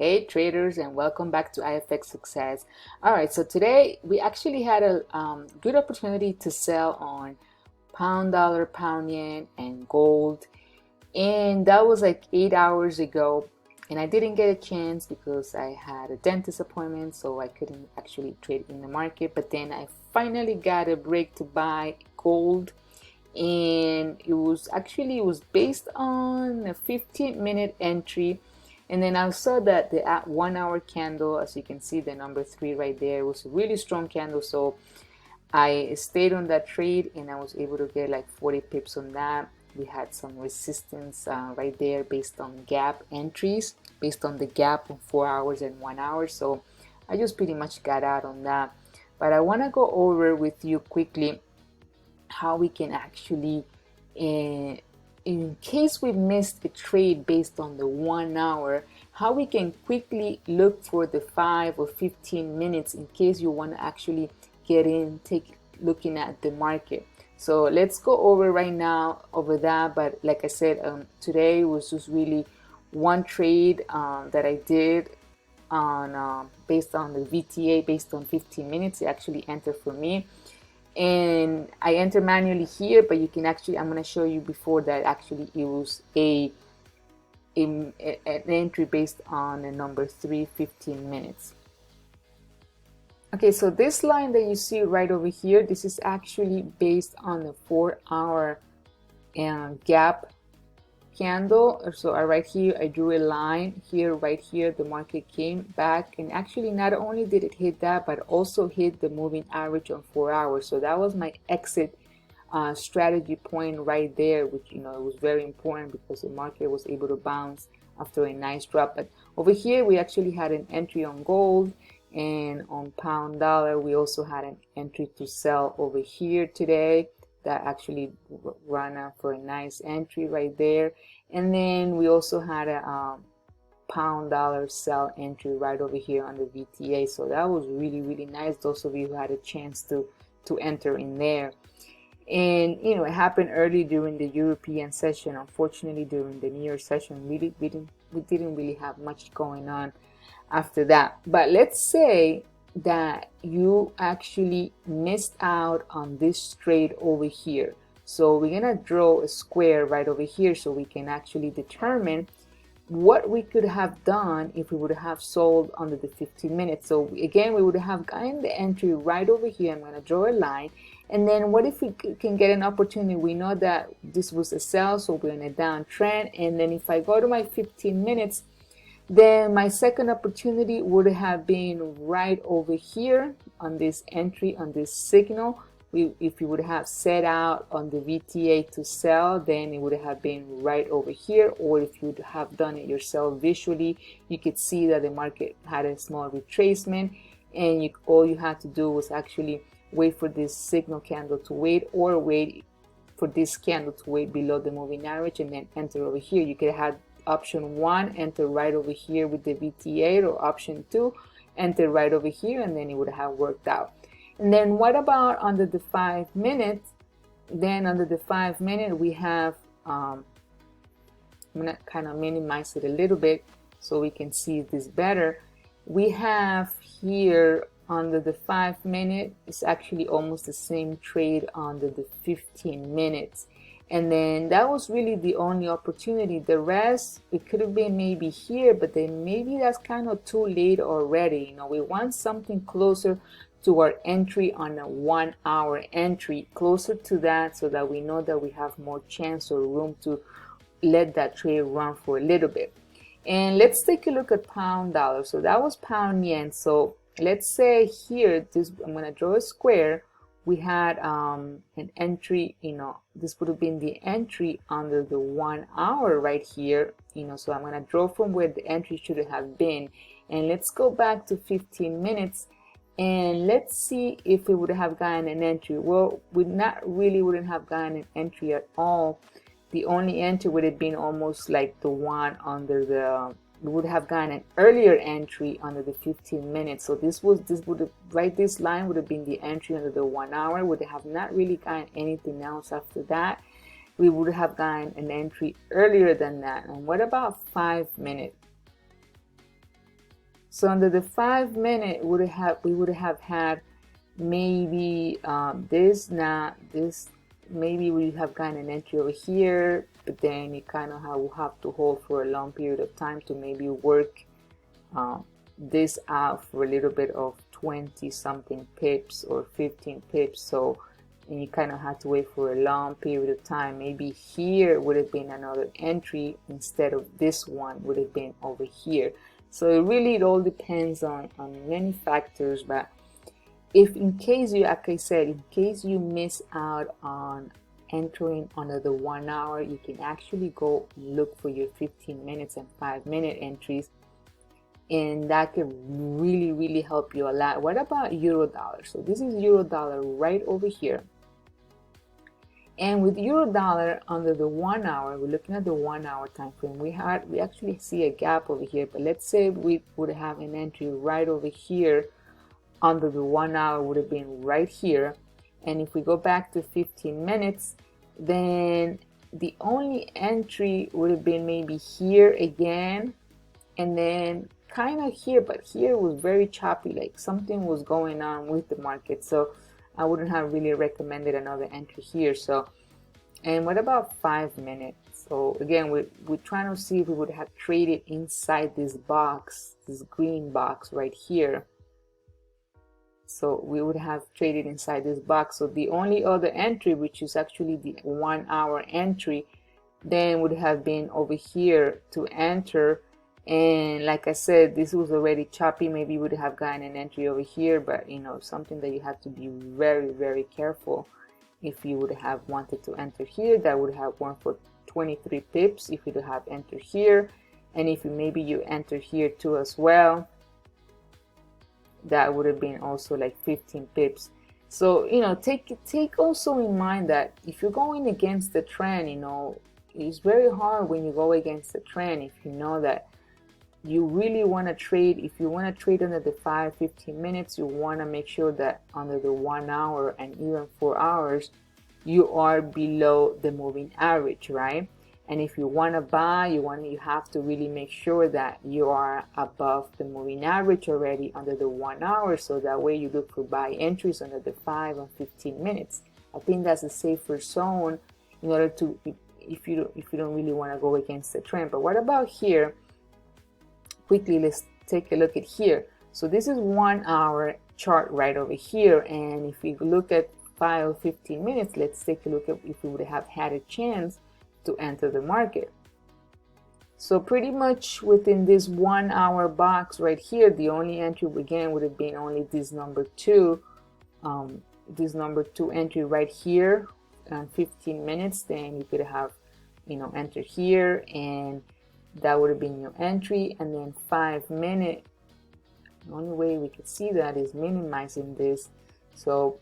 Hey traders, and welcome back to IFX Success. All right, so today we actually had a good opportunity to sell on pound dollar, pound yen, and gold, and that was like 8 hours ago. And I didn't get a chance because I had a dentist appointment, so I couldn't actually trade in the market. But then I finally got a break to buy gold, and it was based on a 15-minute entry. And then I saw that the at 1 hour candle, as you can see, the number 3 right there, was a really strong candle. So I stayed on that trade and I was able to get like 40 pips on that. We had some resistance right there based on gap entries, based on the gap of 4 hours and 1 hour. So I just pretty much got out on that. But I want to go over with you quickly how we can actually, in case we missed a trade based on the 1 hour, how we can quickly look for the 5 or 15 minutes in case you want to actually get in, looking at the market. So let's go over right now over that. But like I said, today was just really one trade that I did on based on the VTA, based on 15 minutes. It actually entered for me, and I enter manually here, but you can actually, I'm going to show you before that actually it was an entry based on a number 3, 15 minutes. Okay, so this line that you see right over here, this is actually based on the 4-hour gap candle. So right here I drew a line here, right here the market came back, and actually not only did it hit that, but also hit the moving average on 4 hours. So that was my exit strategy point right there, which it was very important because the market was able to bounce after a nice drop. But over here we actually had an entry on gold, and on pound dollar we also had an entry to sell over here today that actually ran out for a nice entry right there. And then we also had a pound dollar sell entry right over here on the VTA. So that was really nice. Those of you who had a chance to enter in there. And it happened early during the European session. Unfortunately, during the New York session, we didn't really have much going on after that. But let's say that you actually missed out on this trade over here. So we're gonna draw a square right over here so we can actually determine what we could have done if we would have sold under the 15 minutes. So again, we would have gotten the entry right over here. I'm gonna draw a line, and then what if we can get an opportunity? We know that this was a sell, so we're in a downtrend. And then if I go to my 15 minutes, then my second opportunity would have been right over here on this entry, on this signal. If you would have set out on the VTA to sell, then it would have been right over here. Or if you'd have done it yourself visually, you could see that the market had a small retracement, and all you had to do was actually wait for this signal candle to wait, or wait for this candle to wait below the moving average and then enter over here. You could have option 1, enter right over here with the VTA, or option 2, enter right over here, and then it would have worked out. And then what about under the 5 minutes? Then under the 5 minute we have, I'm gonna kind of minimize it a little bit so we can see this better. We have here under the 5 minute, it's actually almost the same trade under the 15 minutes. And then that was really the only opportunity. The rest, it could have been maybe here, but then maybe that's kind of too late already. We want something closer to our entry on a 1 hour entry, closer to that, so that we know that we have more chance or room to let that trade run for a little bit. And let's take a look at pound dollar. So that was pound yen. So let's say here, I'm going to draw a square. We had an entry, this would have been the entry under the 1 hour right here, so I'm going to draw from where the entry should have been. And let's go back to 15 minutes and let's see if we would have gotten an entry. Well, we wouldn't have gotten an entry at all. The only entry would have been almost like the one under the, we would have gotten an earlier entry under the 15 minutes. So this line would have been the entry under the 1 hour. Would have not really gotten anything else after that. We would have gotten an entry earlier than that. And what about 5 minutes? So under the 5 minute we would have had maybe this maybe we have gotten an entry over here, but then you kind of have to hold for a long period of time to maybe work this out for a little bit of 20 something pips or 15 pips. So, and you kind of had to wait for a long period of time. Maybe here would have been another entry instead of this one would have been over here. So it all depends on many factors. But if in case you, like I said, in case you miss out on entering under the 1 hour, you can actually go look for your 15 minutes and 5 minute entries, and that can really help you a lot. What about euro dollar? So this is euro dollar right over here. And with euro dollar under the 1 hour, we're looking at the 1 hour time frame. We actually see a gap over here, but let's say we would have an entry right over here under the 1 hour would have been right here. And if we go back to 15 minutes, then the only entry would have been maybe here again, and then kind of here, but here was very choppy, like something was going on with the market. So I wouldn't have really recommended another entry here. So, and what about 5 minutes? So again, we're trying to see if we would have traded inside this box, this green box right here. So we would have traded inside this box. So the only other entry, which is actually the 1 hour entry, then would have been over here to enter. And like I said, this was already choppy. Maybe you would have gotten an entry over here, but you know, something that you have to be very careful. If you would have wanted to enter here, that would have won for 23 pips if you would have entered here. And if maybe you enter here too as well, that would have been also like 15 pips. So you know, take also in mind that if you're going against the trend, you know, it's very hard when you go against the trend. If you know that you really want to trade, if you want to trade under the 5-15 minutes, you want to make sure that under the 1 hour and even 4 hours you are below the moving average, right? And if you want to buy, you have to really make sure that you are above the moving average already under the 1 hour, so that way you look for buy entries under the 5 and 15 minutes. I think that's a safer zone in order to, if you don't really want to go against the trend. But what about here? Quickly, let's take a look at here. So this is 1 hour chart right over here, and if we look at 5 or 15 minutes, let's take a look at if we would have had a chance to enter the market. So pretty much within this 1 hour box right here, the only entry again would have been only this number 2 entry right here, 15 minutes. Then you could have, you know, entered here, and that would have been your entry. And then 5 minute, the only way we could see that is minimizing this. So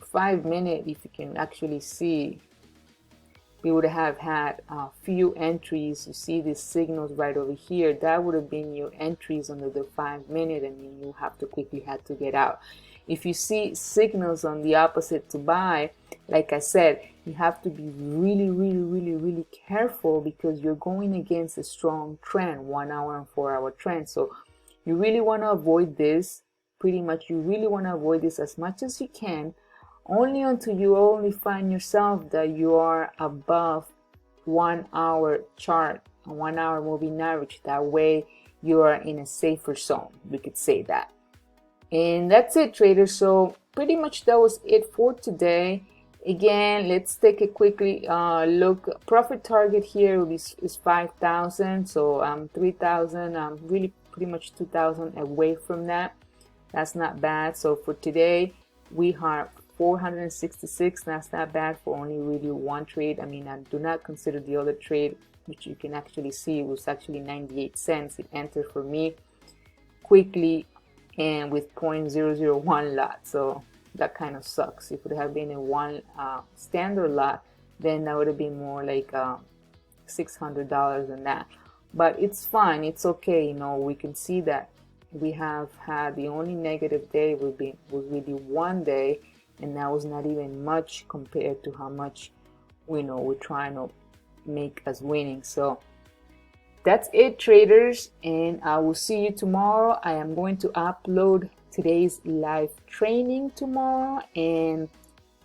5 minute, if you can actually see, we would have had a few entries. You see these signals right over here, that would have been your entries under the 5 minute, and then you have to quickly had to get out. If you see signals on the opposite to buy, like I said, you have to be really careful, because you're going against a strong trend, 1 hour and 4 hour trend. So you really want to avoid this. Pretty much you really want to avoid this as much as you can, only until you only find yourself that you are above 1 hour chart, a 1 hour moving average. That way you are in a safer zone, we could say that. And that's it, traders. So pretty much that was it for today. Again, let's take a quickly look. Profit target here is 5,000. So 3,000. I'm really pretty much 2,000 away from that. That's not bad. So for today, we have 466. That's not bad for only really one trade. I mean, I do not consider the other trade, which you can actually see was actually 98 cents. It entered for me quickly and with 0.001 lot. So that kind of sucks. If it had been a one standard lot, then that would have been more like $600 than that. But it's fine, it's okay. You know, we can see that we have had the only negative day was really one day, and that was not even much compared to how much we're trying to make as winning. So that's it, traders, and I will see you tomorrow. I am going to upload today's live training tomorrow, and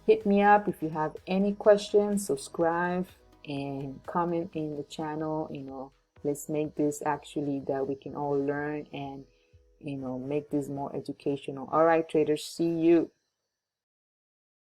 hit me up if you have any questions. Subscribe and comment in the channel. Let's make this actually that we can all learn and make this more educational. All right, traders, see you.